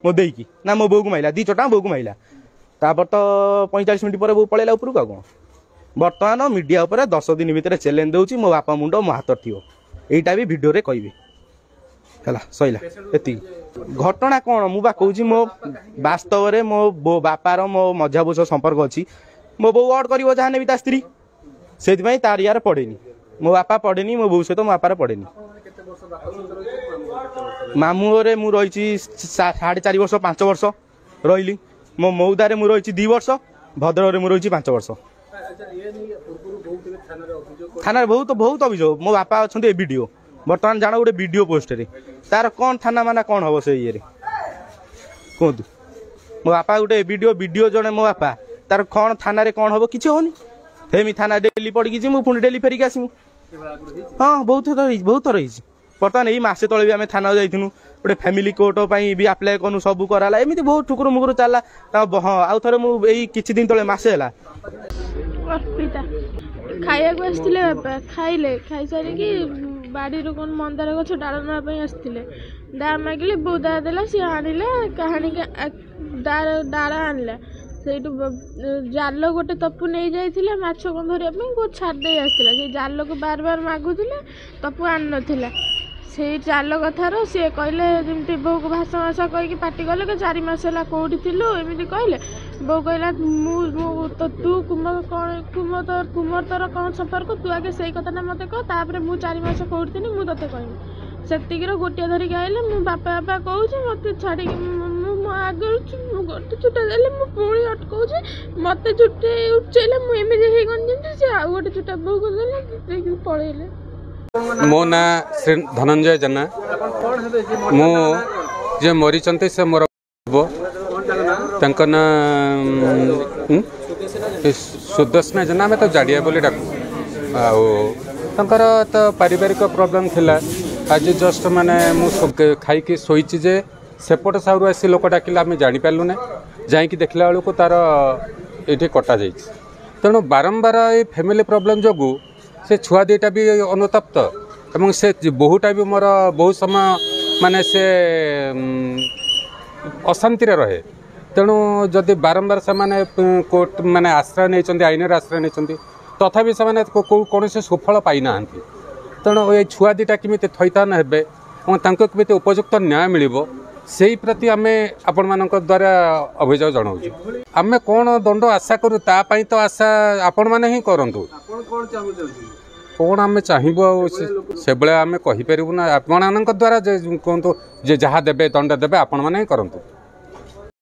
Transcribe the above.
मो देकी ना मो बो को माइला 2 चटा बो को माइला तापर तो 45 मिनिट पर बो पळेला ऊपर को कोन वर्तमान मीडिया ऊपर 10 दिन भीतर चैलेंज दउची मो बापा मुंडो मो हाथ थियो एटा भी वीडियो रे कहबी हला सइला एति घटना कोन मु बा कहूची मो वास्तव रे मो बापार मो मझाबुस संपर्क अछि मो बो वर्ड करिवो जाने भी ता स्त्री सेति पई तार यार पड़ेनी मो बापा पड़ेनी मो बो से तो मो बापार पड़ेनी मामू रे मु रही 4.5 वर्ष 5 वर्ष रही मो मौदा रे मु रही 2 वर्ष भद्र रे मु रही 5 वर्ष थाना बहुत बहुत अभियोग मो बापा अच्छा वीडियो बर्तमान जान गोटे वीडियो पोस्ट रे तार कौन थाना माना कौन हम से ये कहतु मो बापा गोटे वीडियो जड़े मो बापा तार कौन थाना रे कौन हम किसी होनी हेमी थाना डेली पड़ी जी मुझे डेली फेरिक आसमु हाँ बहुत रही बर्तमान यही मसे तले भी आम थाना जाइनु गोटे फैमिली कोर्ट भी आप्लाय कनु सब कराला एमती बहुत ठुकुर मुकुर चला हाँ आउ थे मुझे किछि दिन तले मसे है खाया बापा खाइले खाई सारिकी बाड़ी कौन मंदार गछ डाल नापी आसते डा मागिले बो दा देला सी आनिला कहानी डाल आनिला से जाल गोटे तपु नहीं जाइए माछ कौन धरिया को छाड़ी आसला से जाल को बार बार मागुले तपु आन नाला से जाल कथार सी कहले जमी बो को भाषा भाषा कहीकि पार्टी कले 4 मास है कौटी थिलु एमती कहले बो कहला तो तू कुमर तोर कौन संपर्क तू आगे से कथा मत कह तापर मु 4 मास कौटी थी मुझे कहमी सेतिकीर गोटिया धरिक आइले मु बापा बापा कहूँ मत छाड़ी आगे गोटे छुटा देले पुणी अटकाऊे मत छुटे उठेले मुझे गंजी सी आउ गोटे छुटा बो को पलैले मो ना श्री धनंजय जेना मु जे मरी से मोर ना सुदर्शन जेना में तो जाड़िया बोली डाकू आर तो पारिवारिक प्रोब्लेम थिला आज जस्ट माने मु खाई शोची जे सेपट साहू आसी लोक डाकिला आम जापारू ना जाकि देखला बेलू तार ये कटा जा तेणु बारंबार ये फैमिली प्रोब्लेम जो से छुआ दुईटा भी अनुतप्त एवं से बहुटा भी मोर बहुत समय माने से अशांति रहे तेणु जदि बारंबार से माने कोर्ट माने आश्रय नहीं आईन आश्रय नहीं तथापि से कौन सुफल पाई ना तेणु ये छुआ दुईटा केमी थैथान हे केमी उपयुक्त न्याय मिल से प्रति आम आपण मान द्वारा अभियोग जनाऊँ आम कौन दंड आशा करूँ तापाई तो आशा आपण मैंने ही करूँ कौन आम चाहबू से बेले आम कहीपर ना आपण द्वारा कहतु जे जहाँ देवे दंड देवे आपण मैंने ही करूँ।